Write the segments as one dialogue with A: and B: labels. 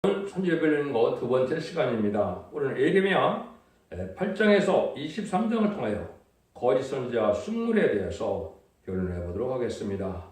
A: 선지를 배우는 거 두 번째 시간입니다. 오늘 예레미야 8장에서 23장을 통하여 거짓 선지자 숙물에 대해서 결론해 보도록 하겠습니다.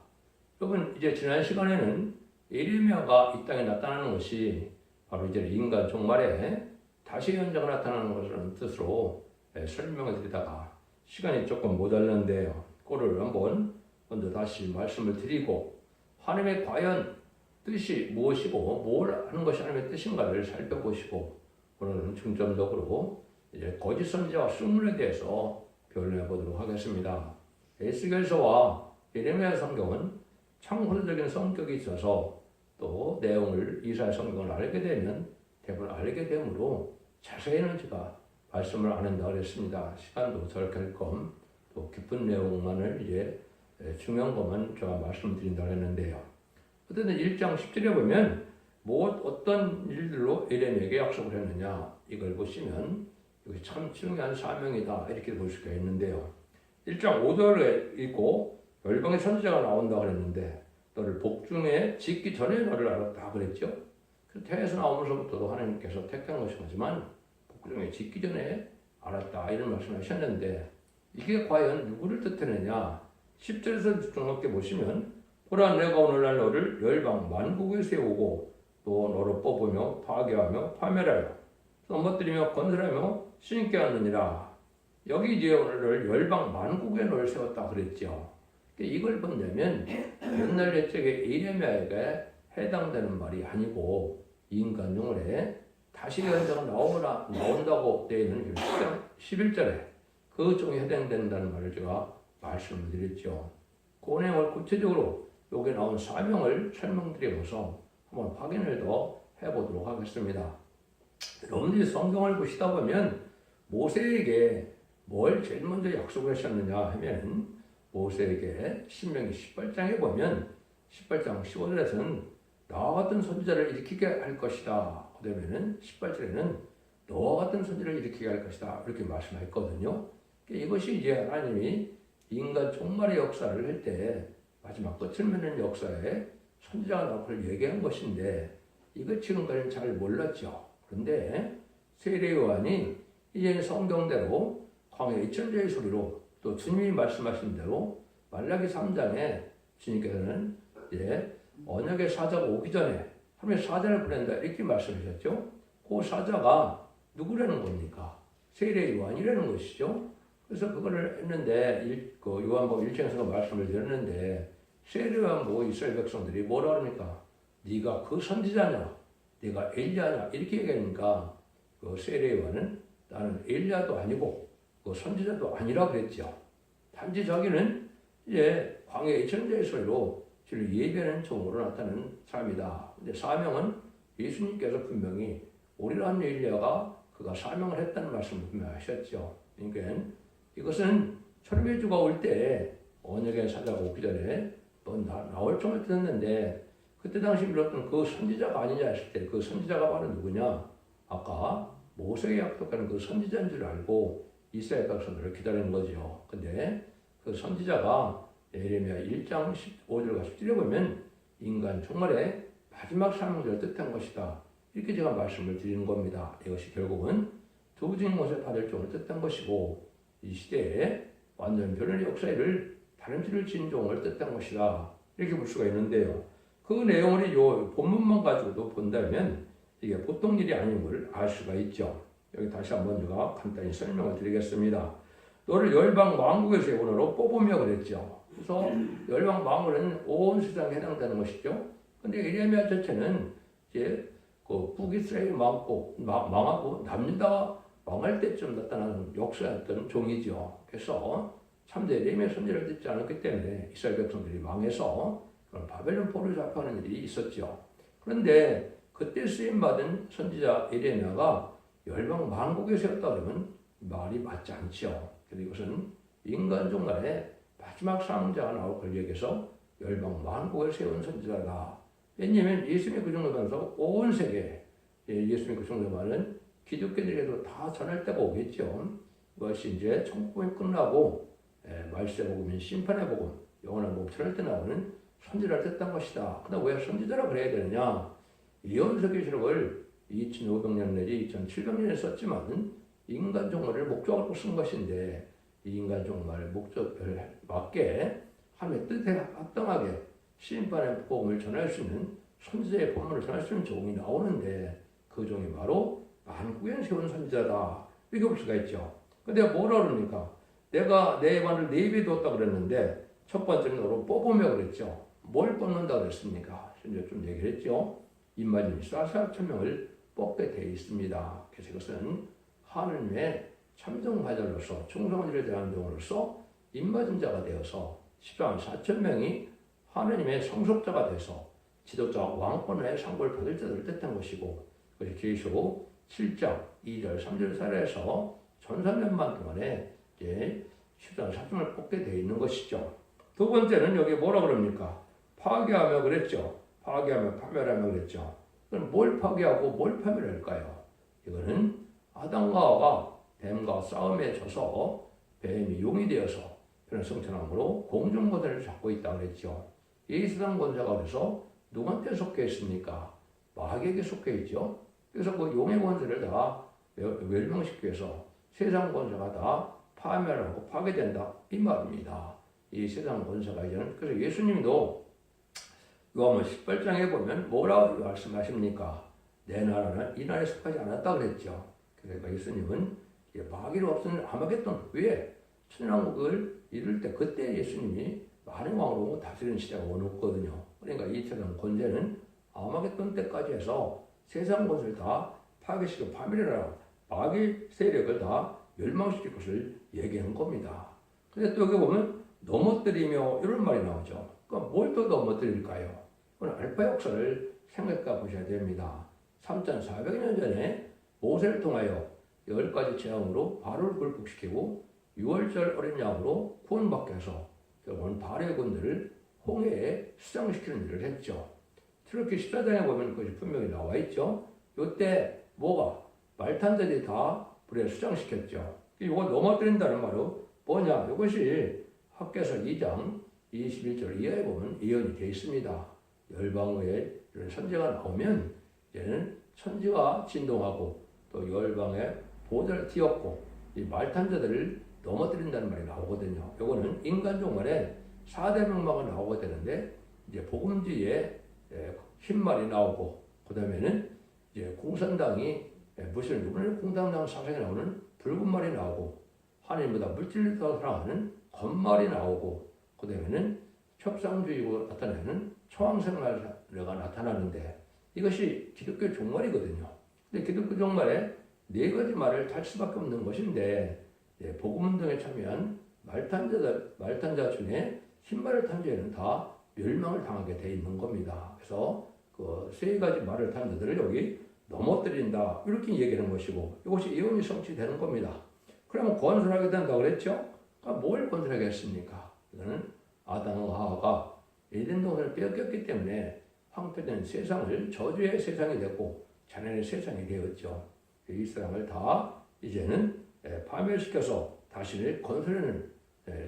A: 여러분, 이제 지난 시간에는 예레미야가 이 땅에 나타나는 것이 바로 이제 인간 종말에 다시 현장에 나타나는 것이라는 뜻으로 설명을 드리다가 시간이 조금 모자랐는데요. 그거를 한번 먼저 다시 말씀을 드리고 하나님의 과연 뜻이 무엇이고 뭘 하는 것이 하나님의 뜻인가를 살펴보시고 오늘은 중점적으로 이제 거짓 선지자와 숙문에 대해서 변론해 보도록 하겠습니다. 에스겔서와 예레미야 성경은 창조적인 성격이 있어서 또 내용을 이스라엘 성경을 알게 되면 대부분 알게 되므로 자세히는 제가 말씀을 안 한다고 그랬습니다. 시간도 절약할 겸 또 깊은 내용만을 이제 중요한 것만 제가 말씀드린다고 했는데요. 어쨌든 1장 10절에 보면 어떤 일들로 예레미야에게 약속을 했느냐 이걸 보시면 이게 참 중요한 사명이다 이렇게 볼 수가 있는데요. 1장 5절에 있고 열방의 선지자가 나온다고 그랬는데 너를 복중에 짓기 전에 너를 알았다 그랬죠. 태에서 나오면서부터도 하나님께서 택한 것이지만 복중에 짓기 전에 알았다 이런 말씀을 하셨는데 이게 과연 누구를 뜻하느냐 10절에서 중간에 보시면 보라 내가 오늘날 너를 열방 만국에 세우고 또 너를 뽑으며 파괴하며 파멸하여 넘어뜨리며 건설하며 신있게 하느니라. 여기 이제 오늘을 열방 만국에 너를 세웠다 그랬죠. 이걸 본다면 옛날 옛적에 예레미야에게 해당되는 말이 아니고 인간 용어에 다시 현장 나온다고 되어 있는 11절에 그 종에 해당된다는 말을 제가 말씀을 드렸죠. 그 내용을 구체적으로 여기 나온 사명을 설명드리면서 한번 확인을 더 해보도록 하겠습니다. 여러분들이 성경을 보시다 보면 모세에게 뭘 제일 먼저 약속을 하셨느냐 하면 모세에게 신명기 18장에 보면 18장 15절에서는 나와 같은 선지자를 일으키게 할 것이다. 그 다음에는 18절에는 너와 같은 선지자를 일으키게 할 것이다. 이렇게 말씀했거든요. 이것이 이제 하나님이 인간 종말의 역사를 할 때 마지막 끝을 맺는 역사에 선지자가 나오고 얘기한 것인데 이거 지금까지는 잘 몰랐죠. 그런데 세례요한이 이제 성경대로 광야 2000자의 소리로 또 주님이 말씀하신 대로 말라기 3장에 주님께서는 이제 언약의 사자가 오기 전에 하나님의 사자를 보낸다 이렇게 말씀하셨죠. 그 사자가 누구라는 겁니까? 세례요한이라는 것이죠. 그래서 그거를 했는데 요한복음 1장에서 말씀을 드렸는데 세례요한 보고 이스라엘 백성들이 뭐라 합니까? 네가 그 선지자냐? 네가 엘리야냐? 이렇게 얘기하니까 그 세례요한은 나는 엘리야도 아니고 그 선지자도 아니라 그랬죠. 단지 자기는 이제 광야 2000자의 소리로 주를 예배하는 종으로 나타나는 사람이다. 근데 사명은 예수님께서 분명히 오리라는 엘리야가 그가 사명을 했다는 말씀을 분명히 하셨죠. 그러니까 이것은 철의 주가 올 때 언약의 사자가 오기 전에 또 나올 종을 듣는데 그때 당시 밀었던 그 선지자가 아니냐 했을 때 그 선지자가 바로 누구냐? 아까 모세에 약속하는 그 선지자인 줄 알고 이스라엘 백성들을 기다리는 거죠. 근데 그 선지자가 예레미야 1장 15절과 10절에 보면 인간 종말의 마지막 사명자를 뜻한 것이다. 이렇게 제가 말씀을 드리는 겁니다. 이것이 결국은 두 주인 것을 받을 종을 뜻한 것이고 이 시대에 완전 변론의 역사를 다른 줄을 지은 종을 뜻한 것이다. 이렇게 볼 수가 있는데요. 그 내용을 이 본문만 가지고도 본다면 이게 보통 일이 아닌 걸 알 수가 있죠. 여기 다시 한번 제가 간단히 설명을 드리겠습니다. 너를 열방 왕국에서 세우노로 뽑으며 그랬죠. 그래서 열방 왕국은 온 세상에 해당되는 것이죠. 근데 예레미야 자체는 이제 그 북이스라엘 망하고 남유다가 망할 때쯤 나타나는 역사였던 종이죠. 그래서 참대 예레미야 선지를 듣지 않았기 때문에 이스라엘 백성들이 망해서 바벨론 포로에 잡혀가는 일이 있었죠. 그런데 그때 쓰임받은 선지자 예레미야가 열방 만국에 세웠다 그러면 말이 맞지 않죠. 그래서 이것은 인간 종말에 마지막 사명자가 나올 걸 얘기해서 열방 만국에 세운 선지자다. 왜냐하면 예수님의 그 정도면서 온 세계 예수님의 그 정도면은 기독교들에게도 다 전할 때가 오겠죠. 그것이 이제 천국복음이 끝나고 말세복음, 심판의 복음, 영원한 복음 전할 때 나오는 선지자를 뜻한 것이다. 근데 왜 선지자라 그래야 되느냐? 예언서기록을 2500년 내지 2700년에 썼지만 인간 종말을 목적으로 쓴 것인데 이 인간 종말 목적을 맞게 하나님의 뜻에 합당하게 심판의 복음을 전할 수 있는 선지자의 본문을 전할 수 있는 종이 나오는데 그 종이 바로 만국에 세운 선지자다 이렇게 볼 수가 있죠. 근데 뭐라 그럽니까? 내가 내 관을 네 입에 두었다 그랬는데 첫 번째는 너로 뽑으며 그랬죠. 뭘 뽑는다 그랬습니까? 이제 좀 얘기를 했죠. 임마님 4,4천명을 뽑게 되어 있습니다. 그래서 이것은 하느님의 참정파자로서 충성한 일에 대한 종으로서 임맞은 자가 되어서 14만 4천 명이 하느님의 성속자가 돼서 지도자 왕권의 상고를 받을 자들을 뜻한 것이고 그것이 계시록 7장 2절 3절 사례에서 1300만 동안에 이제 14만 4천 명을 뽑게 되어 있는 것이죠. 두 번째는 여기 뭐라 그럽니까? 파괴하며 그랬죠. 파괴하며 파멸하며 그랬죠. 그럼 뭘 파괴하고 뭘 파멸할까요? 이거는 아담과 하와가 뱀과 싸움에 져서 뱀이 용이 되어서 변성천왕으로 공중권세를 잡고 있다고 그랬죠. 이 세상 권세가 그래서 누구한테 속해 있습니까? 마귀에게 속해 있죠. 그래서 그 용의 권세를 다 멸망시키기 위해서 세상 권세가 다 파멸하고 파괴된다 이 말입니다. 이 세상 권세가 이제는 그래서 예수님도 요한복음 18장에 보면 뭐라고 말씀하십니까? 내 나라는 이 나라에 속하지 않았다 그랬죠. 그러니까 예수님은 마귀로 없으면 아마겟돈 후에 천왕국을 이룰 때 그때 예수님이 많은 왕으로 다스리는 시대가 오거든요. 그러니까 이 세상 권세는 아마겟돈 때까지 해서 세상 권세를 다 파괴시키고 파멸해라 마귀 세력을 다 멸망시킬 것을 얘기한 겁니다. 근데 또 여기 보면 넘어뜨리며 이런 말이 나오죠. 그럼 뭘 또 넘어뜨릴까요? 그건 알파 역사를 생각해 보셔야 됩니다. 3,400년 전에 모세를 통하여 10가지 재앙으로 바로를 굴복시키고 6월절 어린 양으로 구원받게 해서 결국은 바로의 군대를 홍해에 수장시키는 일을 했죠. 트루키 14장에 보면 그것이 분명히 나와 있죠. 이때 뭐가? 말탄자들이 다 불에 수장시켰죠. 이거 넘어뜨린다는 말은 뭐냐? 이것이 학개서 2장 21절 이하에 보면 예언이 되어 있습니다. 열방의 이런 선지가 나오면 이제는 천지가 진동하고 또 열방의 보호자를 띄었고 이 말탄자들을 넘어뜨린다는 말이 나오거든요. 이거는 인간 종말에 4대 명망이 나오게 되는데 이제 복음지에 흰말이 나오고 그 다음에는 이제 공산당이 무슨 이번에 공산당 사상에 나오는 붉은 말이 나오고 하나님보다 물질을 더 사랑하는 겉말이 나오고 그 다음에는 협상주의로 나타내는 초왕생활가 나타나는데 이것이 기독교 종말이거든요. 근데 기독교 종말에 네 가지 말을 할 수밖에 없는 것인데 복음운동에 참여한 말탄자 중에 흰말을 탄 자에는 다 멸망을 당하게 돼 있는 겁니다. 그래서 그 세 가지 말을 탄 자들을 여기 넘어뜨린다 이렇게 얘기하는 것이고 이것이 예언이 성취되는 겁니다. 그러면 건설하게 된다고 그랬죠? 그러니까 뭘 건설하겠습니까? 이거는 아담과 하와가 에덴 동산을 빼앗겼기 때문에 황폐된 세상을 저주의 세상이 됐고 자연의 세상이 되었죠. 이 세상을 다 이제는 파멸시켜서 다시 건설하는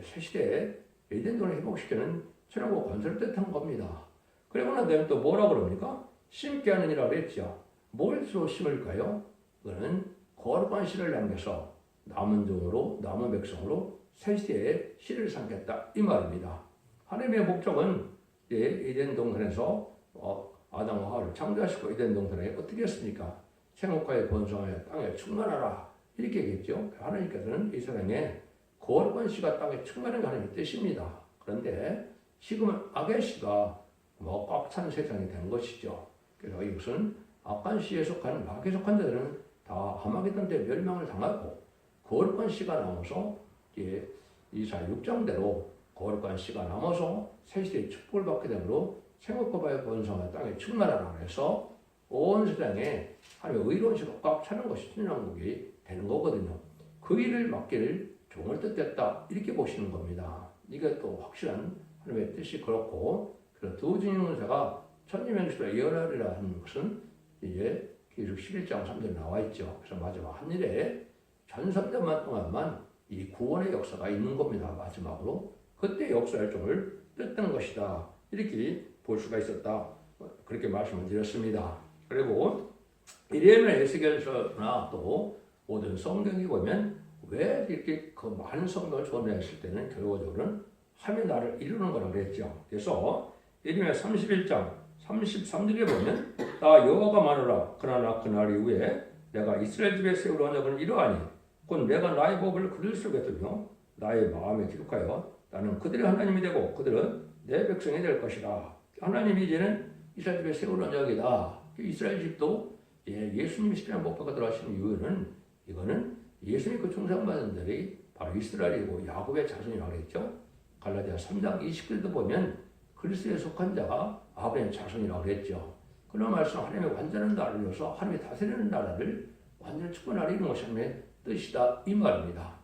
A: 새 시대에 에덴 동산을 회복시키는 천하국 건설을 뜻한 겁니다. 그리고 난 다음에 또 뭐라고 그럽니까? 심게 하는 이라고 했죠. 뭘 심을까요? 그거는 거룩한 씨를 남겨서 남은 종으로 남은 백성으로 새 시대에 씨를 삼겠다 이 말입니다. 하나님의 목적은 에덴 동산에서 아담과 하와를 창조하시고 에덴 동산에 어떻게 했습니까? 생육과에 번성하여 땅에 충만하라 이렇게 얘기했죠. 하나님께서는 이 세상에 거룩한 씨가 땅에 충만한 하나님의 뜻입니다. 그런데 지금은 악의 씨가 꽉 찬 세상이 된 것이죠. 그래서 이것은 악한 씨에 속한 마귀에 속한 자들은 다 하마게돈 때 멸망을 당하고 거룩한 씨가 남아서 이사 6장대로 거룩한 씨가 남아서 새 시대의 축복을 받게 되므로 생업과의 번성한 땅에 충만하라 해서 온 세상에 하나님의 의로운 씨가 꽉 차는 것이 천년왕국이 되는 거거든요. 그 일을 맡길 종을 뜻했다 이렇게 보시는 겁니다. 이게 또 확실한 하나님의 뜻이 그렇고 그래서 두 진영사가 천지명시로 예언하리라 하는 것은 이제 계속 11장 3절에 나와 있죠. 그래서 마지막 한 일에 1300만 동안만 이 구원의 역사가 있는 겁니다. 마지막으로 그때 역사의 종을 뜻하는 것이다. 이렇게 볼 수가 있었다. 그렇게 말씀을 드렸습니다. 그리고 이레미야, 에스겔서나 또 모든 성경이 보면 왜 이렇게 그 많은 성경을 전했을 때는 결과적으로는 함이 나를 이루는 거라고 그랬죠. 그래서 이레미야 31장 33절에 보면 나 여호와가 말하라. 그러나 그날 이후에 내가 이스라엘 집에 세울 언약은 이러하니 곧 내가 나의 법을 그들 속에 두며 나의 마음에 기록하여 나는 그들의 하나님이 되고 그들은 내 백성이 될 것이라. 하나님이 이제는 이스라엘 집에 세울 언약이다. 이스라엘 집도 예수님이 십자가에 못 박아 들어가신 이유는 이거는 예수님 그 충성받은 자들이 바로 이스라엘이고 야곱의 자손이라고 했죠. 갈라디아 3장 20절도 보면 그리스도에 속한 자가 아브라함의 자손이라고 했죠. 그런 말씀 하나님의 완전한 나라로서 하나님이 다스리는 나라를 완전히 축복하라 이런 것이 하나님의 뜻이다 이 말입니다.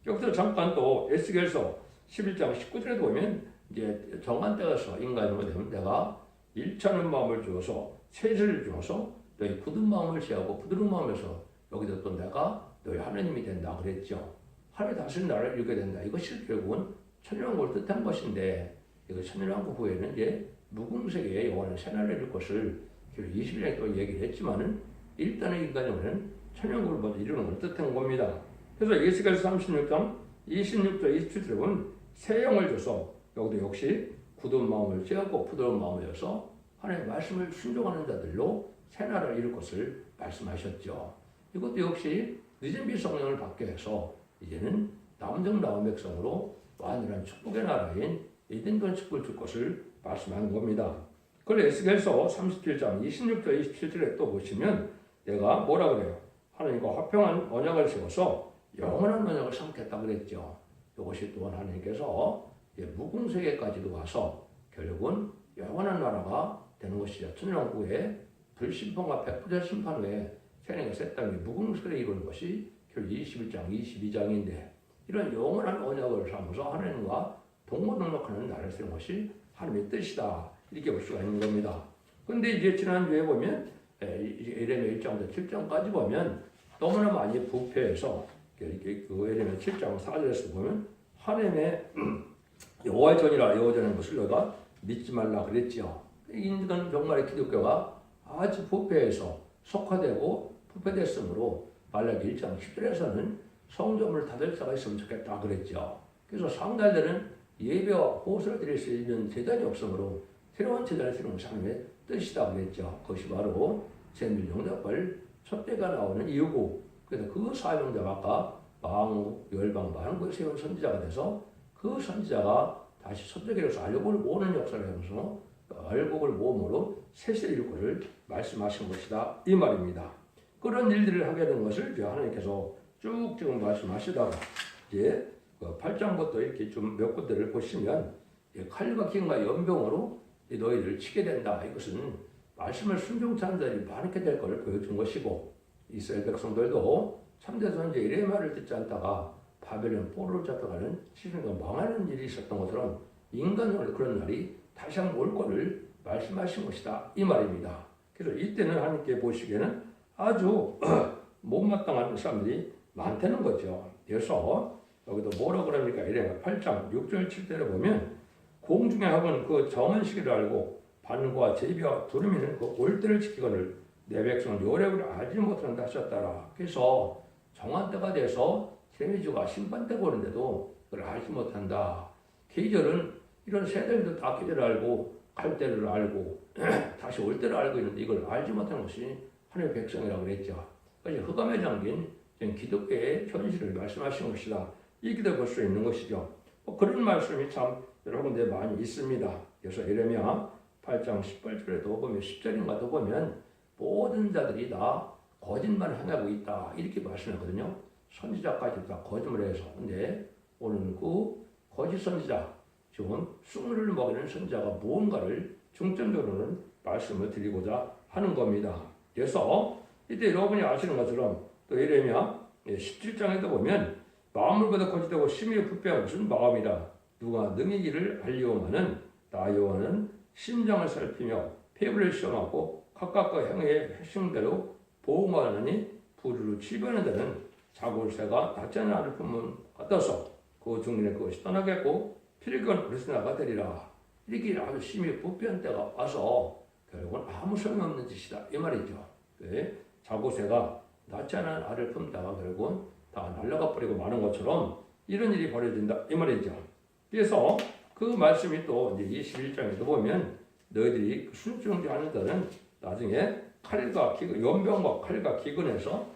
A: 여기서 잠깐 또 에스겔서 11장 19절에도 보면 이제 정한 때가 서 인간이 되면 내가 일차는 마음을 주어서 세세를 주어서 너희 굳은 마음을 제하고 부드러운 마음에서 여기서 또 내가 너희 하나님이 된다 그랬죠. 하나님 다스리는 나라를 이루게 된다. 이것이 결국은 천년왕국을 뜻한 것인데 이거 천년왕국 후에는 이제 무궁세계의 영원한 새나라를 이룰 것을 20년에 또 얘기를 했지만은 일단은 인간은 천년왕국을 먼저 이루는 걸 뜻한 겁니다. 그래서 에스겔서 36장 26절 27절에 보면 새 영을 줘서 여기도 역시 굳은 마음을 제하고 부드러운 마음이어서 하나님의 말씀을 순종하는 자들로 새나라를 이룰 것을 말씀하셨죠. 이것도 역시 늦은 비 성령을 받게 해서 이제는 남정다운 백성으로 완전한 축복의 나라인 에덴동 축복을 줄 것을 말씀하는 겁니다. 그걸 에스겔서 37장 26절 27절에 또 보시면 내가 뭐라 그래요? 하나님과 화평한 언약을 세워서 영원한 언약을 삼겠다 그랬죠. 이것이 또한 하나님께서 무궁세계까지도 와서 결국은 영원한 나라가 되는 것이죠. 천년왕국의 불심판과 백부자 심판 후에 세상의 새 땅이 무궁세를 이루는 것이 결국 21장, 22장인데 이런 영원한 언약을 삼아서 하나님과 동고동락하는 나라를 세우는 것이 하나님의 뜻이다. 이렇게 볼 수가 있는 겁니다. 그런데 이제 지난주에 보면 에레미야 1장부터 7장까지 보면 너무나 많이 부패해서 그 에레미야 7장 4절에서 보면 하나님의 여호와의 전이라 여호와의 것을 너가 믿지 말라 그랬죠. 인간 정말의 기독교가 아주 부패해서 속화되고 부패됐으므로 말라기 1장 10절에서는 성전을 닫을 자가 있으면 좋겠다 그랬죠. 그래서 상달들은 예배와 호소를 드릴 수 있는 제단이 없으므로 새로운 제단을 세우는 것이 하나님의 뜻이다 그랬죠. 그것이 바로 제물용납을 첫째가 나오는 이유고 그래서 그 사명자가 아까 망우, 열방, 많은 곳에 세운 선지자가 돼서 그 선지자가 다시 서쪽에서 알곡을 모으는 역사를 하면서 알곡을 모음으로 세세를 이룰 것을 말씀하신 것이다 이 말입니다. 그런 일들을 하게 된 것을 하나님께서 쭉 지금 말씀하시다가 이제 8장부터 이렇게 좀 몇 군데를 보시면 칼과 기근과 연병으로 너희를 치게 된다. 이것은 말씀을 순종치 않는 자들이 많게 될 것을 보여준 것이고 이스라엘 백성들도 참된 선지 이레미야를 듣지 않다가 바벨론 포로로 잡혀가는 시즌과 망하는 일이 있었던 것처럼 인간으로 그런 날이 다시 한번 올 것을 말씀하신 것이다 이 말입니다. 그래서 이때는 하나님께 보시기에는 아주 못마땅한 사람들이 많다는 거죠. 그래서 여기도 뭐라고 그럽니까? 이래가 8장 6절 7절에 보면 공중의 합은 그 정한 시기를 알고 반과 제비와 두루미는 그 올 때를 지키거늘 내 백성은 요랩을 알지 못한다 하셨더라. 그래서 정한 때가 돼서 세미주가 심판되고 오는데도 그걸 알지 못한다. 계절은 이런 세대들도 다 계절을 알고 갈 때를 알고 다시 올 때를 알고 있는데 이걸 알지 못하는 것이 하나님의 백성이라고 그랬죠. 그래서 흑암에 잠긴 기독교의 현실을 말씀하신 것이다. 이렇게 볼 수 있는 것이죠. 그런 말씀이 참 여러 군데 많이 있습니다. 그래서 에레미야 8장 18절에도 보면 10절인가도 보면 모든 자들이 다 거짓말을 행하고 있다. 이렇게 말씀하거든요. 선지자까지 다 거짓말을 해서. 근데 오늘 그 거짓 선지자, 지금 쑥물을 먹이는 선지자가 무언가를 중점적으로는 말씀을 드리고자 하는 겁니다. 그래서 이때 여러분이 아시는 것처럼 또 에레미야 17장에도 보면 마음을보다 거짓되고 심히 부패한 것은 마음이라 누가 능히기를 알리오마는 나 여호와는 심장을 살피며 폐부를 시험하고 각각 그 행위의 핵심대로 보응하느니 부르르 치부하는 자는 자골새가 낫지 않은 알을 품은 같아서 그 중년에 그것이 떠나겠고 필건 어리스나가 되리라. 이렇게 아주 심히 부패한 때가 와서 결국은 아무 소용없는 짓이다 이 말이죠. 자고새가 낳지 않은 알을 품다가 결국은 다 날아가 버리고 마는 것처럼 이런 일이 벌어진다 이 말이죠. 그래서 그 말씀이 또 이제 21장에도 보면 너희들이 순종하지 않는 자는 나중에 칼과 기근, 연병과 칼과 기근에서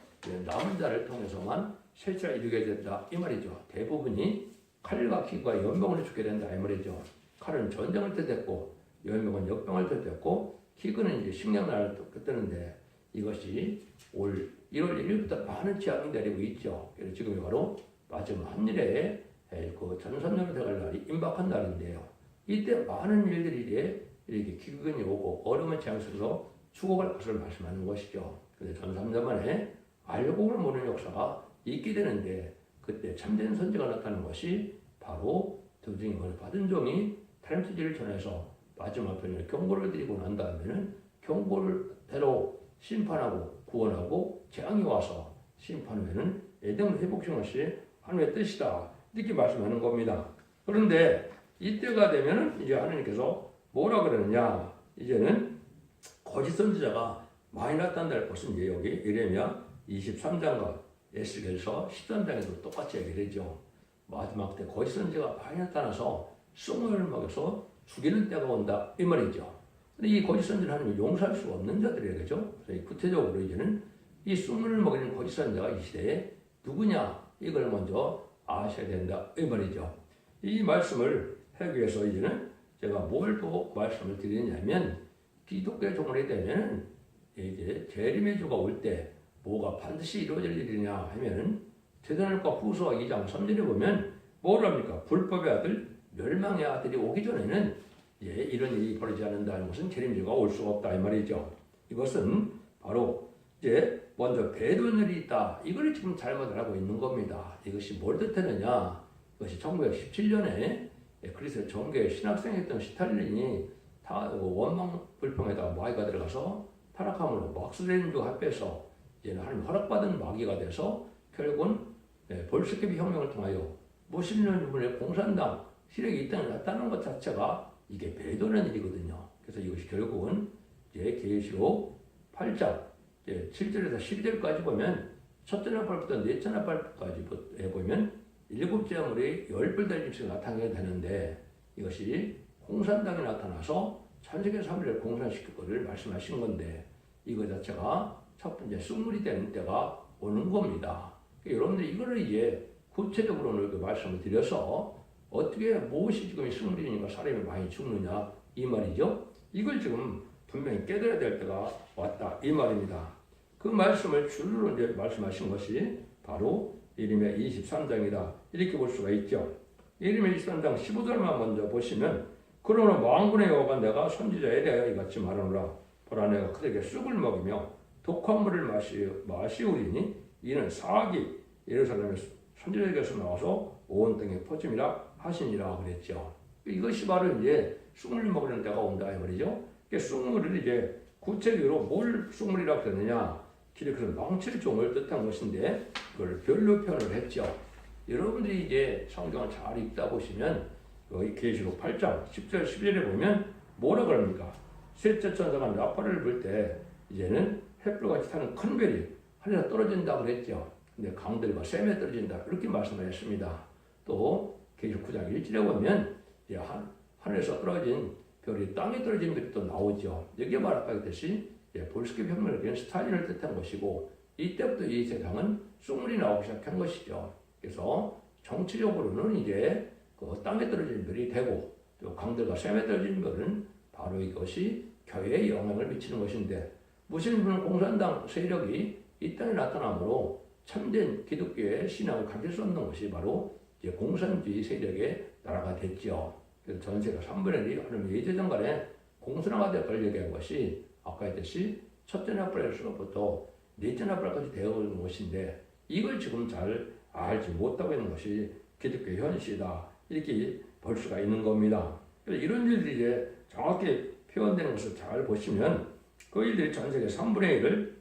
A: 남은 자를 통해서만 세차가 이루게 된다 이 말이죠. 대부분이 칼과 기근과 연병으로 죽게 된다 이 말이죠. 칼은 전쟁을 뜻했고 연병은 역병을 뜻했고 기근은 이제 식량난을 뜻하는데 이것이 올 1월 1일부터 많은 재앙이 내리고 있죠. 그래서 지금이 바로 마지막 한일에 그 전선년으로 들어갈 날이 임박한 날인데요. 이때 많은 일들이 이제 이렇게 기근이 오고 어려운 재앙 속에서 죽어갈 것을 말씀하는 것이죠. 그런데 전 3년 만에 알고를 모르는 역사가 있게 되는데 그때 참된 선지가 나타나는 것이 바로 드중이 받은 종이 타임스지를 전해서 마지막 편에 경고를 드리고 난 다음에는 경고를대로 심판하고 구원하고 재앙이 와서 심판 후에는 에덴을 회복시키는 것이 하나님의 뜻이다 이렇게 말씀하는 겁니다. 그런데 이때가 되면은 이제 하나님께서 뭐라 그러느냐 이제는 거짓 선지자가 많이 나타난다는 것은 이제 여기 예레미야 23장과 에스겔서 13장에도 똑같이 얘기되죠. 마지막 때 거짓 선지자가 많이 나타나서 쑥물을 먹여서 죽이는 때가 온다 이 말이죠. 근데 이 거짓 선지자는 하나님이 용서할 수 없는 자들이에요, 그죠? 그래서 구체적으로 이제는 이 쑥물을 먹이는 거짓 선지자가 이 시대에 누구냐 이걸 먼저 아셔야 된다 이 말이죠. 이 말씀을 하기 위해서 이제는 제가 뭘 또 말씀을 드리냐면 기독교의 종말이 되면 이제 재림의 주가 올 때 뭐가 반드시 이루어질 일이냐 하면은 대전일과 후서 2장 3절에 보면 뭐랍니까? 불법의 아들 멸망의 아들이 오기 전에는 이런 일이 벌어지지 않는다는 것은 재림주가 올 수가 없다 이 말이죠. 이것은 바로 이제 먼저 배도년이 있다. 이걸 지금 잘못을 하고 있는 겁니다. 이것이 뭘 뜻하느냐? 이것이 1917년에 그리스의 정교회 신학생이었던 스탈린이 다 원망 불평에다가 마귀가 들어가서 타락함으로 막스레닌주 합해서 이제는 하나님 허락받은 마귀가 돼서 결국은 볼스케비 혁명을 통하여 무슬림의 공산당 시력이 이 땅에 나타나는 것 자체가 이게 배도라는 일이거든요. 그래서 이것이 결국은 이제 계시록 8장 7절에서 12절까지 보면 첫째 나팔부터 넷째 나팔까지 보면 일곱 재물이 10불 달린 식으로 나타나게 되는데 이것이 공산당이 나타나서 전 세계 3일을 공산시킬 것을 말씀하신 건데 이거 자체가 첫 번째 쑥물이 되는 때가 오는 겁니다. 여러분들 이거를 이제 구체적으로 오늘 말씀을 드려서 어떻게 무엇이 지금 쑥물이니까 사람이 많이 죽느냐 이 말이죠. 이걸 지금 분명히 깨달아야 될 때가 왔다 이 말입니다. 그 말씀을 줄로 이제 말씀하신 것이 바로 예레미야 23장이다 이렇게 볼 수가 있죠. 예레미야 23장 15절만 먼저 보시면 그러나 왕군의 여호와가 내가 선지자 에레야 이같이 말하노라 보라 내가 그에게 쑥을 먹이며 독한 물을 마시우리니 이는 사악이 예루살렘의 선지자에게서 나와서 온 땅에 퍼짐이라 하시니라 그랬죠. 이것이 바로 이제 쑥을 먹으려는 때가 온다 이 말이죠. 쑥물을 이제 구체적으로 뭘 쑥물이라고 했느냐 그래서 망칠 종을 뜻한 것인데 그걸 별로 표현을 했죠. 여러분들이 이제 성경을 잘 읽다 보시면 여기 계시록 8장 10절 11절에 보면 뭐라 그럽니까? 셋째 천사가 나팔을 불 때 이제는 횃불같이 타는 큰 별이 하늘에 떨어진다고 그랬죠. 근데 강들과 샘에 떨어진다 이렇게 말씀을 했습니다. 또 계시록 9장 1절에 보면 이제 하늘에서 떨어진 별이 땅에 떨어진 별이 또 나오죠. 여기에 말했듯이 볼스케비 혁명을 위한 스탈린을 뜻한 것이고 이때부터 이 세상은 쑥물이 나오기 시작한 것이죠. 그래서 정치적으로는 이제 그 땅에 떨어진 별이 되고 또 강들과 샘에 떨어진 별은 바로 이것이 교회에 영향을 미치는 것인데 무슬림은 공산당 세력이 이 땅에 나타나므로 참된 기독교의 신앙을 가질 수 없는 것이 바로 이제 공산주의 세력의 나라가 됐죠. 그래서 전 세계 3분의 1이 하나님 예제전간에 공산화가 걸리게 한 것이 아까 했듯이 첫째 나팔에서부터 넷째 나팔까지 되어오는 것인데 이걸 지금 잘 알지 못하고 있는 것이 기독교의 현실이다 이렇게 볼 수가 있는 겁니다. 그래서 이런 일들이 이제 정확히 표현되는 것을 잘 보시면 그 일들이 전 세계 3분의 1을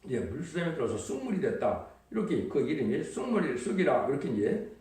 A: 이제 물수zem에 들어서 쑥물이 됐다 이렇게 그 이름이 쑥이라 이렇게 이제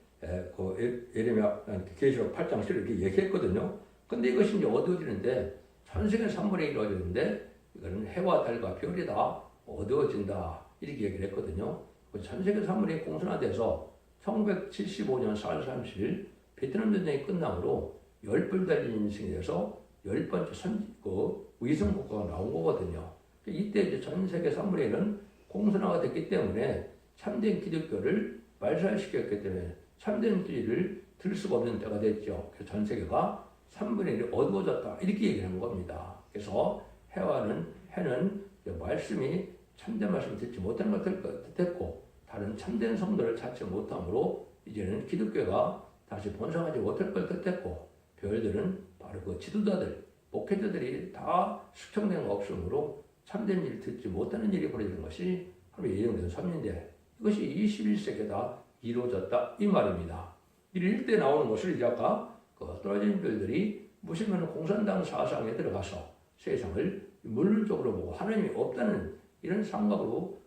A: 그 예레미야 계시록 8장 7 이렇게 얘기했거든요. 근데 이것이 이제 어두워지는데 천생의 3분의 1이 어두운데 이거는 해와 달과 별이 다 어두워진다 이렇게 얘기를 했거든요. 천생의 3분의 1이 공산화돼서 1975년 4월 30일 베트남 전쟁이 끝나므로 10별 달린 인생이 돼서 10번째 위성 국가가 나온 거거든요. 이때 이제 전 세계 3분의 1은 공산화가 됐기 때문에 참된 기독교를 말살시켰기 때문에 참된 길을 들 수가 없는 때가 됐죠. 그래서 전 세계가 3분의 1이 어두워졌다 이렇게 얘기하는 겁니다. 그래서 해는 말씀이 참된 말씀을 듣지 못하는 것을 뜻했고 다른 참된 성도를 찾지 못함으로 이제는 기독교가 다시 번성하지 못할 걸 뜻했고 별들은 바로 그 지도자들, 목회자들이 다 숙청된 거 없으므로 참된 일을 듣지 못하는 일이 벌어지는 것이 바로 예정된 섭리인데 이것이 21세기에 다 이루어졌다 이 말입니다. 이럴 때 나오는 것을 이제 아까 떨어진 별들이 무시면 공산당 사상에 들어가서 세상을 물질적으로 보고 하나님이 없다는 이런 생각으로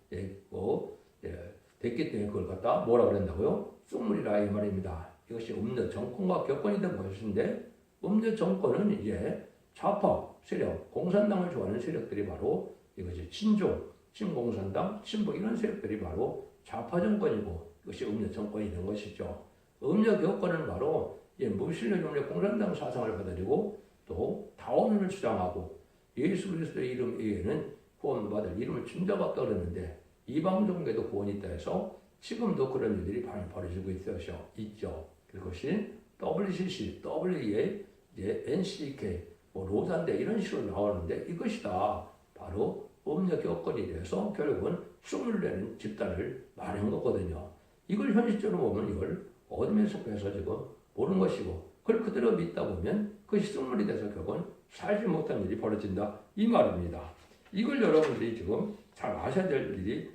A: 됐기 때문에 그걸 갖다 뭐라 그랬다고요? 쑥물이라 이 말입니다. 이것이 음료 정권과 격권이 된 것인데 음료 정권은 이제 좌파 세력, 공산당을 좋아하는 세력들이 바로 이것이 친공산당, 친북 이런 세력들이 바로 좌파 정권이고 이것이 음료 정권이 된 것이죠. 음료 격권은 바로 무신론의 공산당 사상을 받아들이고 또 다원을 주장하고 예수 그리스도의 이름 외에는 구원받을 이름을 준자밖에 그러는데 이방 종교에도 구원이 있다 해서 지금도 그런 일들이 많이 벌어지고 있죠. 그것이 WCC, WEA, NCK, 로잔대 이런 식으로 나오는데 이것이 다 바로 음료 격권이 돼서 결국은 쑥을 내는 집단을 말한 거거든요. 이걸 현실적으로 보면 이걸 어둠에 속해서 지금 모르는 것이고 그걸 그대로 믿다 보면 그것이 쑥물이 돼서 결국은 살지 못한 일이 벌어진다 이 말입니다. 이걸 여러분들이 지금 잘 아셔야 될 일이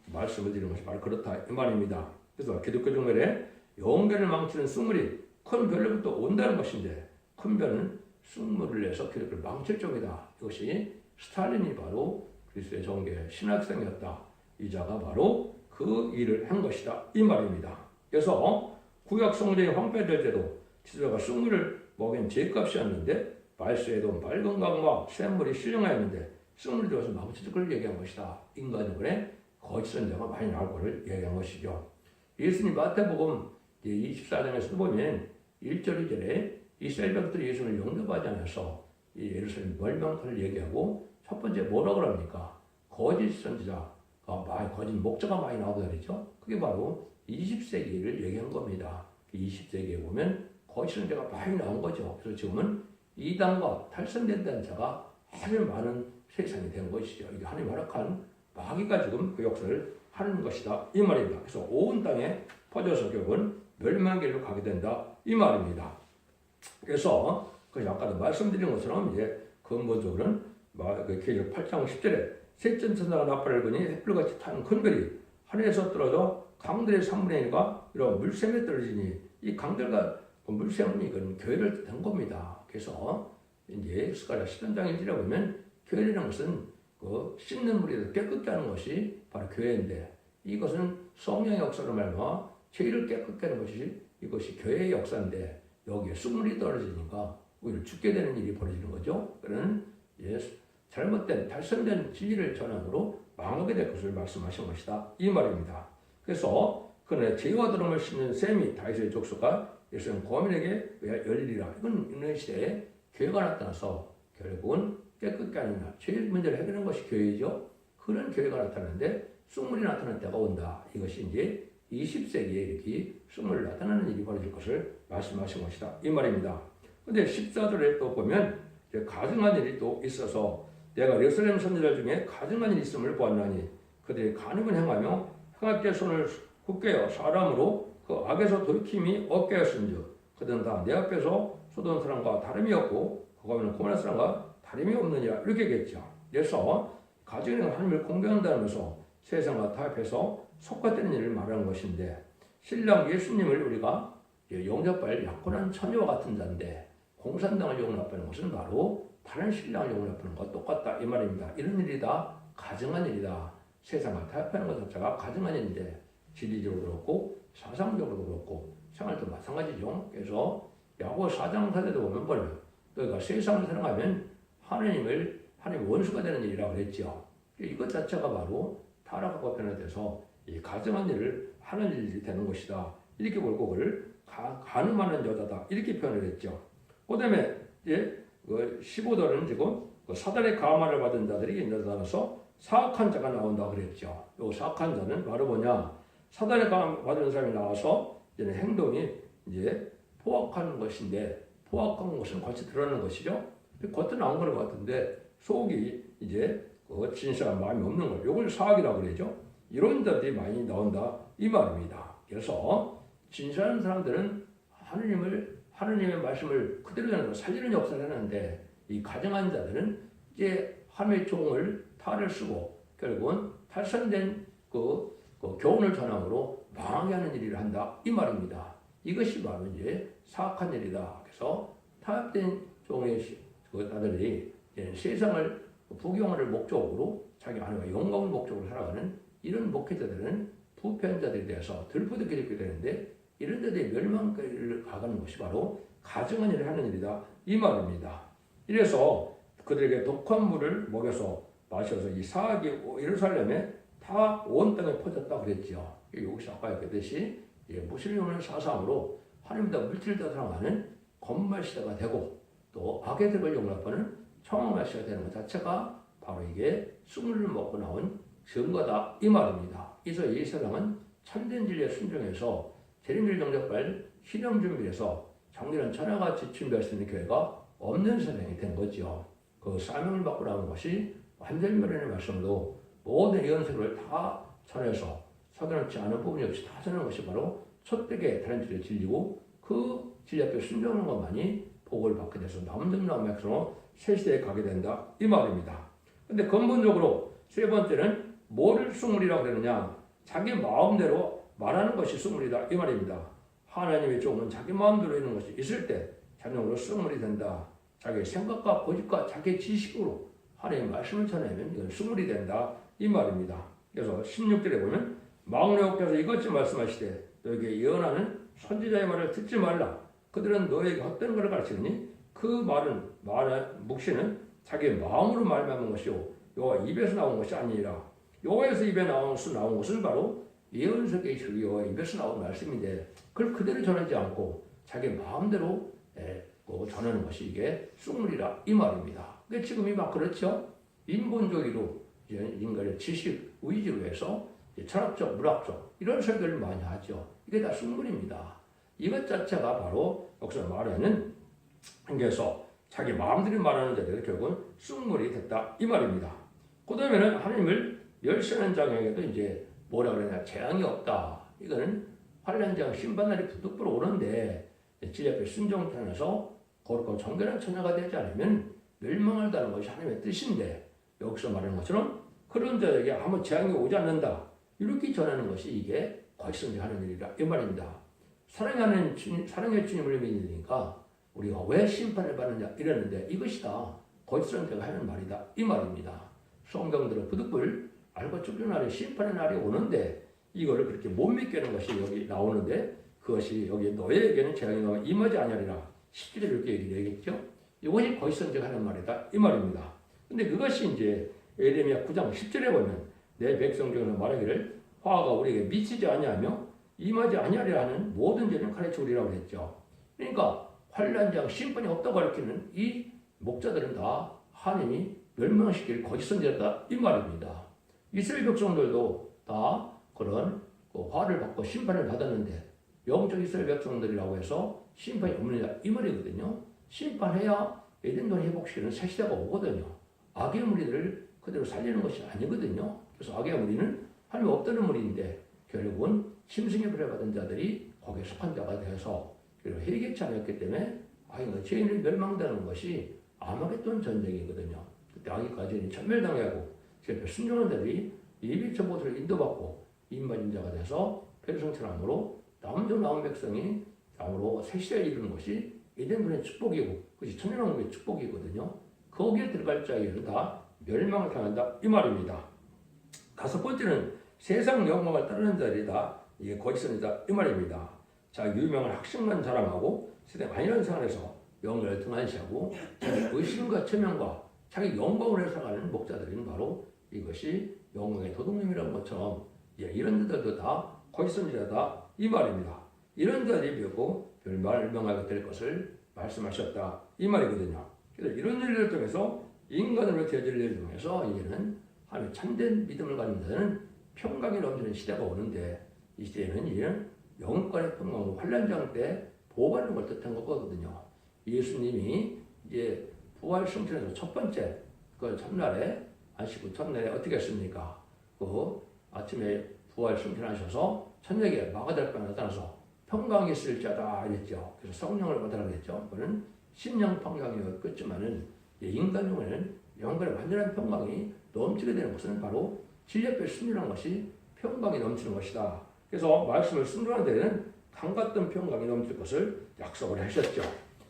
A: 말씀을 드리는 것이 바로 그렇다 이 말입니다. 그래서 기독교 정말에 영계를 망치는 쑥물이 큰 별로부터 온다는 것인데 큰 별은 쑥물을 내서 기독교를 망칠 쪽이다. 이것이 스탈린이 바로 그리스도의 정계 신학생이었다. 이 자가 바로 그 일을 한 것이다 이 말입니다. 그래서 구약 성전이 황폐될 때도 지도자가 쑥물을 먹인 죄값이었는데 말세에도 맑은 강과 샘물이 신령하였는데 쑥물이 들어서 망치는 걸 얘기한 것이다. 인간적으로 거짓 선자가 많이 나올 것을 얘기한 것이죠. 예수님 마태복음 24장에서 보면 1절 2절에 이스라엘 백성들이 예수를 영접하지 않아서 이 예루살렘 멸망을 얘기하고 첫 번째 뭐라 그럽니까? 거짓 선지자가 거짓 목자가 많이 나오다 그랬죠. 그게 바로 20세기를 얘기한 겁니다. 20세기에 보면 거짓 선지자가 많이 나온 거죠. 그래서 지금은 이단과 탈선된다는 자가 아주 많은 세상이 된 것이죠. 이게 하나님 허락한 마귀가 지금 그 역사를 하는 것이다 이 말입니다. 그래서 온 땅에 퍼져서 결국은 멸망길로 가게 된다 이 말입니다. 그래서 그 아까도 말씀드린 것처럼 이제 근본적으로는 계시록 8장 10절에 셋째 천사가 나팔을 부니 햇불같이 타는 큰 별이 하늘에서 떨어져 강들의 3분의 1과 이런 물샘에 떨어지니 이 강들과 물샘은 이건 교회를 뜻한 겁니다. 그래서 이제 스가랴 10장에 보면 교회라는 것은 그 씻는 물이 깨끗게 하는 것이 바로 교회인데 이것은 성령의 역사로 말미암아 죄를 깨끗게 하는 것이 이것이 교회의 역사인데 여기에 쑥물이 떨어지니까 오히려 죽게 되는 일이 벌어지는 거죠. 그는 잘못된 탈선된 진리를 전함으로 망하게 될 것을 말씀하신 것이다 이 말입니다. 그래서 그는 죄와 더러움을 씻는 셈이 다윗의 족속과 예수님 거민에게 열리리라. 이건 이런 시대에 교회가 나타나서 결국은 깨끗게 하는 죄 문제를 해결하는 것이 교회이죠. 그런 교회가 나타나는데 쑥물이 나타날 때가 온다. 이것이 이제 20세기에 이렇게 쑥물이 나타나는 일이 벌어질 것을 말씀하신 것이다 이 말입니다. 근데 14절에 또 보면 가증한 일이 또 있어서 내가 예루살렘 선지자 중에 가증한 일이 있음을 보았나니 그들이 간음을 행하며 행악게 손을 굳게 사람으로 그 악에서 돌이킴이 없게 하였은즉 그들은 다 내 앞에서 소돔 사람과 다름이 없고 그가 있는 고멜라 사람과 다름이 없느니라 이렇게 얘기했죠. 그래서 가증한 하나님을 공경한다면서 세상과 타협해서 속과되는 일을 말하는 것인데 신랑 예수님을 우리가 영접할 약혼한 처녀와 같은 자인데 공산당을 용납하는 것은 바로 다른 신랑을 용납하는 것과 똑같다 이 말입니다. 이런 일이 다 가증한 일이다. 세상과 타협하는 것 자체가 가증한 일인데 진리적으로 그렇고 사상적으로도 그렇고 생활도 마찬가지죠. 그래서 야고 4장 4절도 보면 뭐래요? 너희가 세상을 사랑하면 하나님 원수가 되는 일이라고 그랬죠. 이것 자체가 바로 타락하고 변화돼서 이 가증한 일을 하는 일이 되는 것이다. 이렇게 보고 그를 간음하는 여자다. 이렇게 표현을 했죠. 그 다음에 이제 15절은 지금 사단의 감화를 받은 자들이 나타나서 사악한 자가 나온다 그랬죠. 이 사악한 자는 바로 뭐냐? 사단의 감화 받은 사람이 나와서 이제 행동이 이제 포악한 것인데 포악한 것은 겉이 드러나는 것이죠. 겉은 나온 것 같은데 속이 이제 진실한 마음이 없는 것. 이걸 사악이라고 그러죠. 이런 자들이 많이 나온다 이 말입니다. 그래서 진실한 사람들은 하느님의 말씀을 그대로 전해서 살리는 역사를 하는데 이 가증한 자들은 이제 하나님의 종을 탈을 쓰고 결국은 탈선된 그 교훈을 전함으로 망하게 하는 일을 한다 이 말입니다. 이것이 바로 이제 사악한 일이다. 그래서 타협된 종의 아들이 세상을 부경화를 목적으로 자기 하나님과 영광을 목적으로 살아가는 이런 목회자들은 부패자들이 되어서 들포되게 되게 되는데 이런 데들이 멸망까지 가가는 것이 바로 가증한 일을 하는 일이다 이 말입니다. 이래서 그들에게 독한 물을 먹여서 마셔서 이 사악이 예루살렘에 다 온 땅에 퍼졌다 그랬죠. 여기서 아까 얘기했듯이 무슬림을 사상으로 하나님보다 물질을 더 사랑하는 건말 시대가 되고 또 악의 덕을 용납하는 청망할 시대가 되는 것 자체가 바로 이게 쑥물을 먹고 나온 증거다 이 말입니다. 그래서 이 세상은 참된 진리에 순종해서 재림절 정적발 신앙 준비해서 정밀한 천하같이 준비할 수 있는 교회가 없는 세상이 된 거죠. 그 사명을 받고 나온 것이 완전히 말하는 말씀으로 모든 예언서를 다 전해서 사견없지 않은 부분이 없이 다 전하는 것이 바로 첫되게 다른 진리를 진리고 그 진리 앞에 순종하는 것만이 복을 받게 돼서 남등남 백성으로 새 시대에 가게 된다 이 말입니다. 근데 근본적으로 세 번째는 뭐를 쑥물이라고 그러느냐? 자기 마음대로 말하는 것이 쑥물이다 이 말입니다. 하나님의 종은 자기 마음대로 있는 것이 있을 때 자녀로 쑥물이 된다. 자기 생각과 고집과 자기 지식으로 하나님의 말씀을 전하면 이건 쑥물이 된다 이 말입니다. 그래서 16절에 보면 망령께서 이것을 말씀하시되 너에게 예언하는 선지자의 말을 듣지 말라. 그들은 너에게 헛된 것을 가르치니 그 말은 묵시는 자기 마음으로 말하는 것이요 여호와 입에서 나온 것이 아니라 여호와에서 입에 나온 것은 바로 예언서의 주여 입에서 나온 말씀인데 그걸 그대로 전하지 않고 자기 마음대로 전하는 것이 이게 쑥물이라 이 말입니다. 그러니까 지금이 막 그렇죠. 인본주의로 인간의 지식 위주로 해서 철학적, 문학적 이런 설교를 많이 하죠. 이게 다 쑥물입니다. 이것 자체가 바로 여기서 말하는 한계에서 자기 마음대로 말하는 자들이 결국은 쑥물이 됐다 이 말입니다. 그 다음에는 하나님을 멸시하는 자에게도 이제 뭐라 그러냐 재앙이 없다. 이거는 환란장 심판날이 부득불어 오는데 진리 앞에 순종하면서 거룩하고 정결한 처녀가 되지 않으면 멸망한다는 것이 하나님의 뜻인데 여기서 말하는 것처럼 그런 자에게 아무 재앙이 오지 않는다. 이렇게 전하는 것이 이게 거짓선지하는 일이라 이 말입니다. 사랑의 주님을 믿으니까 우리가 왜 심판을 받느냐 이랬는데 이것이다. 거짓선지가 하는 말이다 이 말입니다. 성경들은 부득불 알고 쫓는 날에 심판의 날이 오는데 이거를 그렇게 못 믿게 하는 것이 여기 나오는데 그것이 여기 너희에게는 재앙이 임하지 아니하리라 10절에 이렇게 얘기했죠. 이것이 거짓선지가 하는 말이다 이 말입니다. 근데 그것이 이제 예레미야 9장 10절에 보면 내 백성 중에서 말하기를 화가 우리에게 미치지 아니하며 임하지 아니하리라는 모든 죄는 가르쳐오리라고 했죠. 그러니까 환란장 심판이 없다고 가르치는 이 목자들은 다 하나님이 멸망시킬 거짓선지였다 이 말입니다. 이스라엘 백성들도 다 그런 화를 받고 심판을 받았는데 영적 이스라엘 백성들이라고 해서 심판이 없느냐 이 말이거든요. 심판해야 에덴동을 회복시키는 새 시대가 오거든요. 악의 무리들을 그대로 살리는 것이 아니거든요. 그래서 악의 무리는 하나님 없다는 무리인데 결국은 심승의 불에 받은 자들이 거기에 속한 자가 되어서 그리고 회개치 않았기 때문에 죄인을 멸망되는 것이 아마겟돈 전쟁이거든요. 그때 악의 가전이 천멸당하고 순종한 자들이 예비처 보트를 인도받고 인반인 자가 돼서 페르성처럼으로 남종 나온 백성이 다음으로 새 시대에 이르는 것이 에덴분의 축복이고 그것이 천연왕국의 축복이거든요. 거기에 들어갈 자에게는 다 멸망을 당한다 이 말입니다. 다섯 번째는 세상 영광을 따르는 자들이다. 이게 거짓선이다 이 말입니다. 자 유명한 학식만 자랑하고 세상 아니라는 생활에서 영광을 등한시하고 의심과 체면과 자기 영광을 해서가는 목자들은 바로 이것이 영광의 도둑놈이라는 것처럼 이런 자들도 다 거짓 선지자다 이 말입니다. 이런 자들이 결국 멸망하게 될 것을 말씀하셨다 이 말이거든요. 그래서 이런 일을 통해서 인간으로 되어질 일을 통해서 이제는 하나님의 참된 믿음을 가진 자는 평강이 넘치는 시대가 오는데 이 시대에는 이제는 영권의 평강으로 환란장 때 보호받는 걸 뜻한 거거든요. 예수님이 이제 부활 승천에서 첫 번째 그 첫날에 안식 첫날에 어떻게 했습니까? 그 아침에 부활 승천하셔서 저녁에 마가다락방에 나타나서 평강이 있을 자다 이랬죠. 그래서 성령을 받으라고 했죠. 그는 심령 평강이었겠지만은 인간 중에는 영혼의 완전한 평강이 넘치게 되는 것은 바로 진리의 순종한 것이 평강이 넘치는 것이다. 그래서 말씀을 순종하는 데는 강같은 평강이 넘칠 것을 약속을 하셨죠.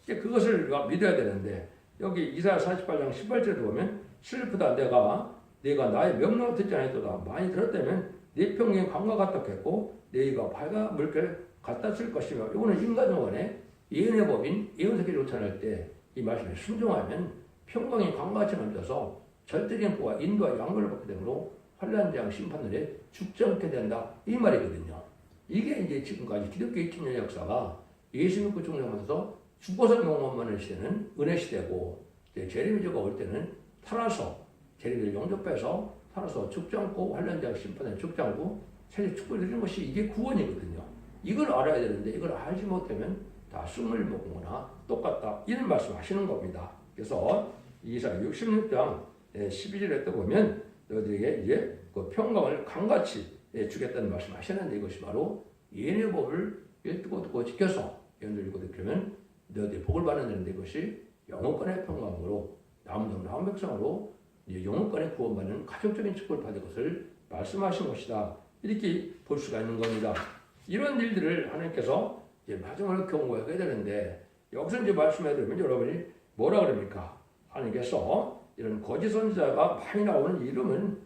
A: 그것을 우리가 믿어야 되는데 여기 이사야 48장 18절에 보면 슬프다 내가 나의 명령을 듣지 않았도다 많이 들었다면 네 평경이 강과 같다 했고 너희가 밝아 물결 갖다 쓸 것이며 이거는 인간 영혼의 예언의 법인 예언세계를 쫓아낼 때 이 말씀에 순종하면 평강이 강같이 넘쳐서 절대적인 보호와 인도와 양보를 받게 되므로 환란장 심판날에 죽지 않게 된다 이 말이거든요. 이게 이제 지금까지 기독교 2000년 역사가 예수 믿고 종료하면서 죽어서 영원만을 시대는 은혜 시대고 제레미저가 올 때는 살아서 제레미를 영접해서 살아서 죽지 않고 환란장 심판에 죽지 않고 세계 축복을 드리는 것이 이게 구원이거든요. 이걸 알아야 되는데 이걸 알지 못하면 다 쑥을 먹거나 똑같다 이런 말씀 하시는 겁니다. 그래서 이사야 66장 12절에 또 보면 너희들에게 이제 그 평강을 강같이 주겠다는 말씀 하시는데 이것이 바로 예언의 법을 듣고 지켜서 예언을 읽고 듣기면 너희들이 복을 받는다는데 이것이 영원권의 평강으로 남은 백성으로 영원권의 구원받는 가족적인 축복을 받을 것을 말씀하신 것이다. 이렇게 볼 수가 있는 겁니다. 이런 일들을 하나님께서 이제 마지막으로 경고하게 되는데 여기서 이제 말씀해 드리면 여러분이 뭐라 그럽니까? 하나님께서 이런 거짓 선지자가 많이 나오는 이름은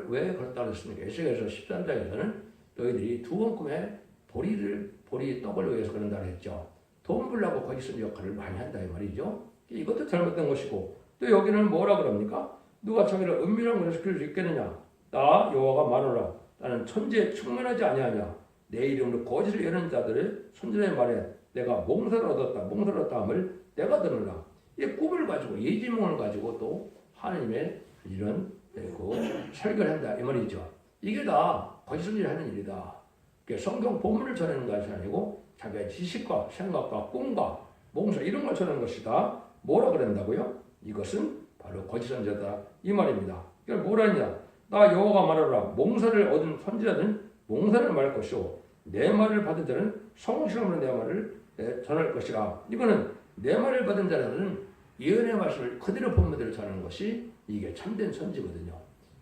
A: 왜 그렇다 그랬습니까? 에스겔서 13장에서는 너희들이 두 번 꿈에 보리 떡을 위해서 그런다 했죠. 돈 벌라고 거짓 선지 역할을 많이 한다 이 말이죠. 이것도 잘못된 것이고 또 여기는 뭐라 그럽니까? 누가 자기를 은밀한 것을 시킬 수 있겠느냐? 나 여호와가 말하라. 나는 천지에 충만하지 아니하냐? 내 이름으로 거짓을 여는 자들의 선지자의 말에 내가 몽사를 얻었다 함을 내가 들으라. 이 꿈을 가지고 예지몽을 가지고 또 하나님의 이런 설교를 한다 이 말이죠. 이게 다 거짓 선지를 하는 일이다. 성경 본문을 전하는 것이 아니고 자기의 지식과 생각과 꿈과 몽사 이런 걸 전하는 것이다. 뭐라 그런다고요? 이것은 바로 거짓 선지자다 이 말입니다. 그러니까 뭐라냐? 나 여호와가 말하라. 몽사를 얻은 선지자는 몽사를 말할 것이요 내 말을 받은 자는 성실함으로 내 말을 전할 것이라. 이거는 내 말을 받은 자는 예언의 말씀을 그대로 본문대로 전하는 것이 이게 참된 선지거든요.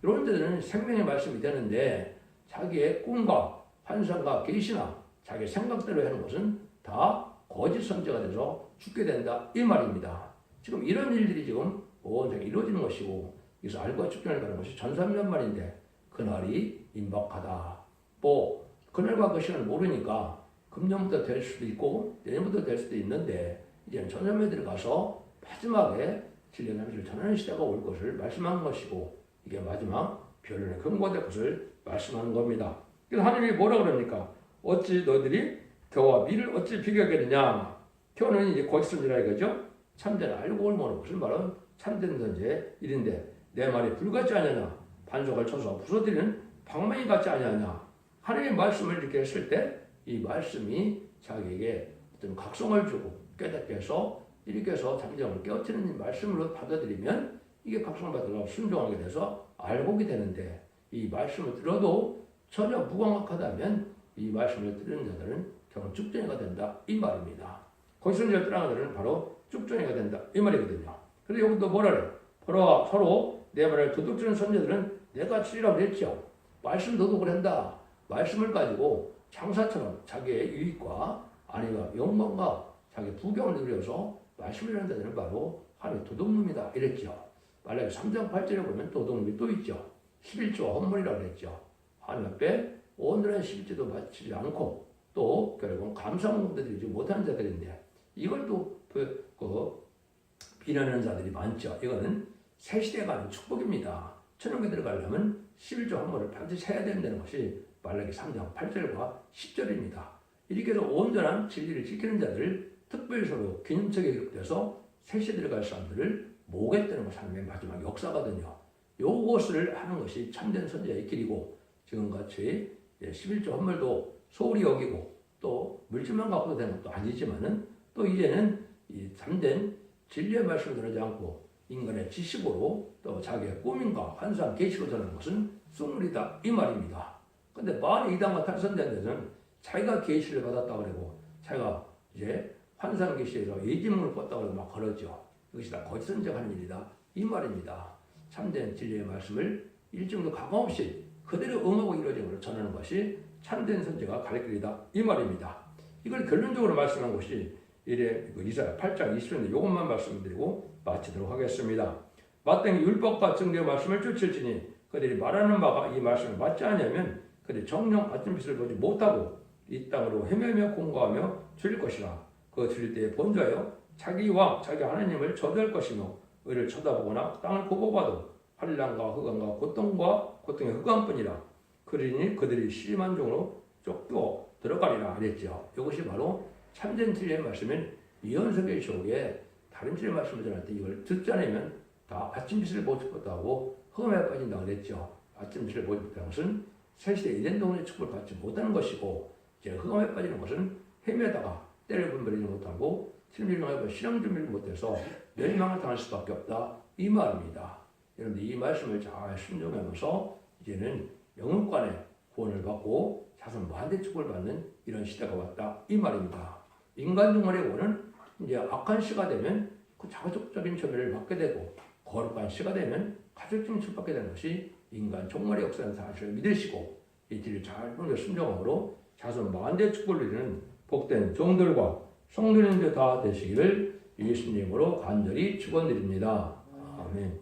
A: 이런 자들은 생명의 말씀이 되는데 자기의 꿈과 환상과 계시나 자기 생각대로 하는 것은 다 거짓 선지가 돼서 죽게 된다 이 말입니다. 지금 이런 일들이 지금 온 세계에 이루어지는 것이고 그래서 알과 축전을 가는 것이 전산면말인데 그날이 임박하다. 뭐 그날과 그 시간을 모르니까 금년부터 될 수도 있고 내년부터 될 수도 있는데 이제는 전산면에 들어가서 마지막에 진리의 남지를 전하는 시대가 올 것을 말씀하는 것이고 이게 마지막 변론의 근거가 될 것을 말씀하는 겁니다. 그래서 하나님이 뭐라 그럽니까? 어찌 너희들이 겨와 밀을 어찌 비교하겠느냐? 겨는 이제 거짓 선지라 이거죠. 참된 알고 올모는 무슨 말은 참된 선지의 일인데 내 말이 불같지 않느냐? 반석을 쳐서 부서뜨리는 방망이 같지 않느냐? 하나님의 말씀을 이렇게 했을 때 이 말씀이 자기에게 어떤 각성을 주고 깨닫게 해서 이렇게 해서 잠정을 깨우치는 말씀으로 받아들이면 이게 각성을 받아서 순종하게 돼서 알고게 되는데 이 말씀을 들어도 전혀 무감각하다면 이 말씀을 들은 자들은 결국 쭉정이가 된다 이 말입니다. 거기서 이제 떠나는 자들은 바로 쭉정이가 된다 이 말이거든요. 그래서 여기도 뭐라 그래? 서로 내 말을 도둑질하는 선자들은 내가 치리라고 했죠. 말씀 도둑을 한다. 말씀을 가지고 장사처럼 자기의 유익과 아니면 영광과 자기 부경을 누려서 말씀을 하는 자들은 바로 하나님의 도둑놈이다 이랬죠. 말라기 3장 8절에 보면 도둑놈이 또 있죠. 11조와 헌물이라고 했죠. 하나님 앞에 온전한 11조도 바치지 않고 또 결국은 감사문도 드리지 못하는 자들인데 이걸 또 비난하는 자들이 많죠. 이거는 새 시대가 아닌 축복입니다. 천국에 들어가려면 11조 헌물을 반드시 해야 된다는 것이 말라기 3장 8절과 10절입니다. 이렇게 해서 온전한 진리를 지키는 자들, 특별히 서로 기념책에 기록돼서 새 시대에 들어갈 사람들을 모으겠다는 것이 하나님의 마지막 역사거든요. 요것을 하는 것이 참된 선지자의 길이고, 지금같이 11조 헌물도 소홀히 여기고 또 물질만 갖고 되는 것도 아니지만은 또 이제는 이 참된 진리의 말씀을 들으지 않고 인간의 지식으로 또 자기의 꿈인가 환상 계시로 전하는 것은 쑥물이다 이 말입니다. 근데 만일 이단과 탈선된 데는 자기가 계시를 받았다고 그러고 자기가 이제 환상 계시에서 예지몽을 꿨다고 그러고 막 그러죠. 이것이 다 거짓 선정하는 일이다 이 말입니다. 참된 진리의 말씀을 일정도 가감없이 그대로 응하고 이루어짐으로 전하는 것이 참된 선지가 갈 길이다 이 말입니다. 이걸 결론적으로 말씀한 것이 이사야 8장 20절인데 이것만 말씀드리고 마치도록 하겠습니다. 마땅히 율법과 증거의 말씀을 쫓을지니 그들이 말하는 바가 이 말씀을 맞지 않으면 그들이 정령 아침빛을 보지 못하고 이 땅으로 헤매며 공고하며 줄일 것이라. 그 줄일 때에 본자여 자기와 자기 하나님을 저주할 것이며 의를 쳐다보거나 땅을 굽어봐도 환난과 흑암과 고통과 고통의 흑암뿐이라. 그러니 그들이 심한 종으로 쫓겨 들어가리라 그랬죠. 이것이 바로 참된 진리의 말씀은 이현석의 쇼에 다른 진리의 말씀을 전할 때 이걸 듣지 않으면 다 아침빛을 보지 못하고 흑암에 빠진다고 그랬죠. 아침빛을 보지 못하는 것은 새시대 이된 동안의 축복을 받지 못하는 것이고, 이제 흑암에 빠지는 것은 헤매다가 때를 분별하지 못하고 실밀명하고 실험 준비를 못해서 멸망을 당할 수밖에 없다 이 말입니다. 여러분들 이 말씀을 잘 순종하면서 이제는 영혼간의 구원을 받고 자손 무한대 축복을 받는 이런 시대가 왔다 이 말입니다. 인간 종말의 구원은 이제 악한 시가 되면 그 자가족적인 처벌을 받게 되고, 거룩한 시가 되면 가족적인 처벌을 받게 되는 것이 인간 종말의 역사라는 사실을 믿으시고 이 길을 잘 순종함으로 자손 무한대 축복을 누리는 복된 종들과 성도님들 다 되시기를 예수님으로 간절히 축원드립니다. 아멘.